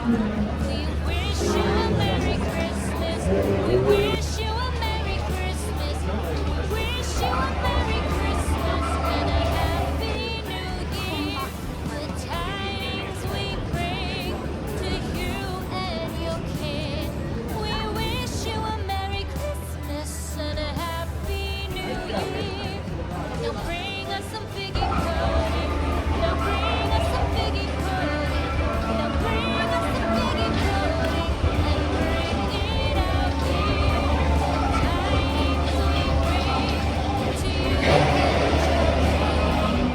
We wish you a Merry Christmas. We wish you a Merry Christmas. We wish you a Merry Christmas and a Happy New Year. The tidings we bring to you and your kin. We wish you a Merry Christmas and a Happy New Year. Now bring us some figgy pudding. Now bring us some figgy pudding. Now bring us some figgy pudding and bring it out here. Tidings we bring to you and your kin.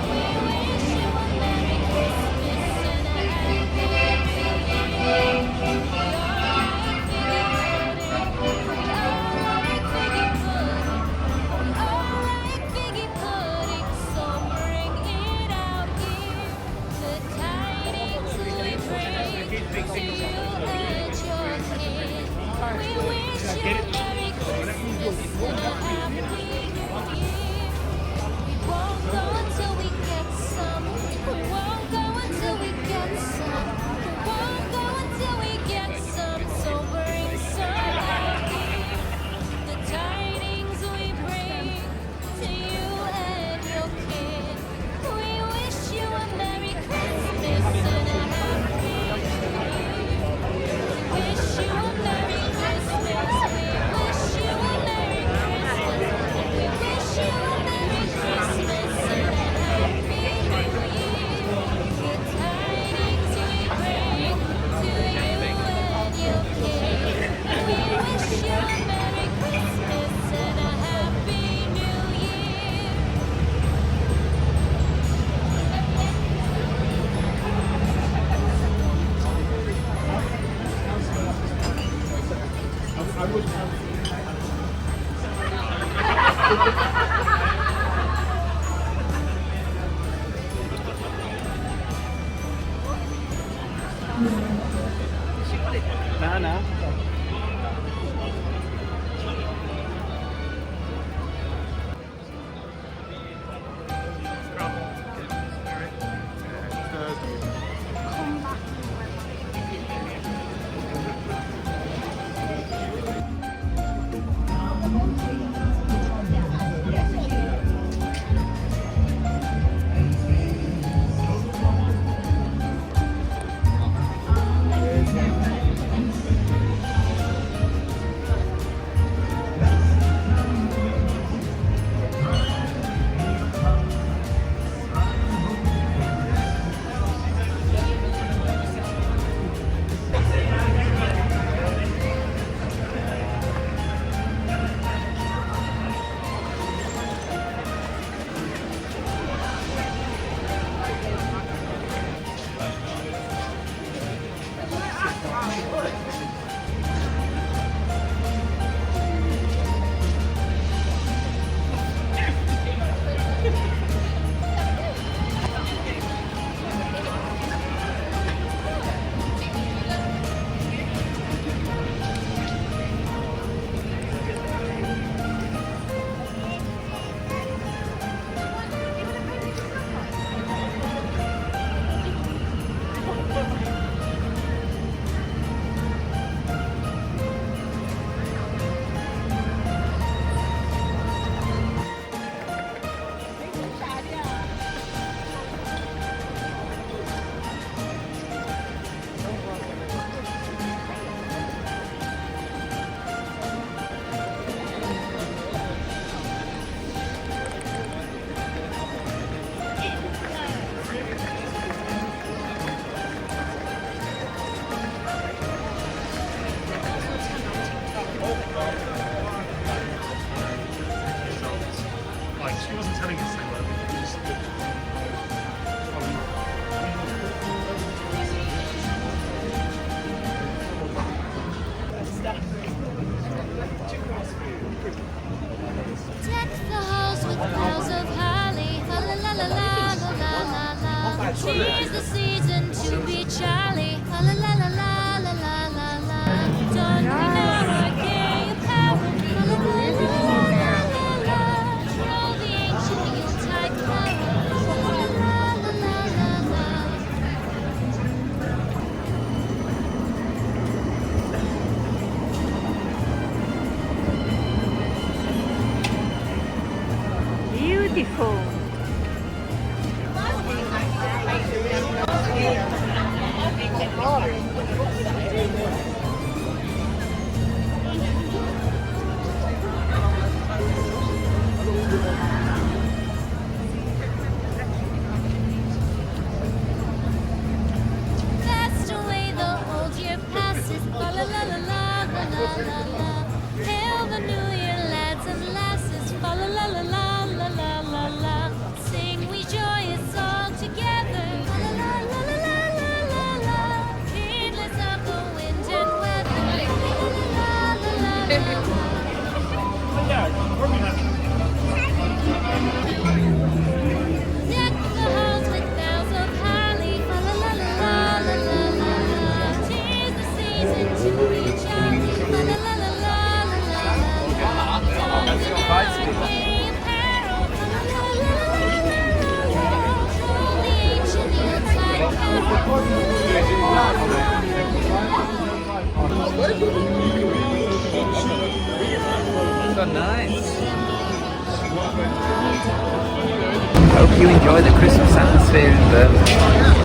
We wish you a Merry Christmas and a Happy New Year. We all like figgy pudding. We all like figgy pudding. All right, figgy pudding, so bring it out here. The tidings we bring to you and your kin. We wish you a Merry Christmas and a Happy New Year. We won't go until we get some. We won't go until we get some. We won't go until we get some. So bring some out here. The tidings we bring to you and your kin. We wish you a Merry Christmas and a Happy New Year. We wish you a Merry Christmas. We wish you a Merry Christmas. We wish you a Merry Christmas and a Happy New Year. The tidings we bring to you and your kin. We wish you a Merry Christmas and a Happy New Year. Nana. She wasn't telling us they were. Just, Deck the halls with boughs of holly. La la la la la la la la la. 'Tis the season to be jolly. La la la la la la la la la. Don't we know our gay apparel? La la la la la la la. Know the ancient Yuletide carol. La la la la la la la. Fast away the old year passes, la la la la la la la la la. Hail the new year, lads and lasses, fa la la la la la la la la. Sing we joyous all together, la la la la la la la la. Heedless of the wind and weather, la la la la la la. Deck the halls with boughs of holly, fa la la la la la la la la. 'Tis the season to be jolly, fa la la la la la la la la. Dons in our gay apparel, fa la la la la la la la. Troll the ancient Yuletide So nice. Hope you enjoy the Christmas atmosphere in Birmingham.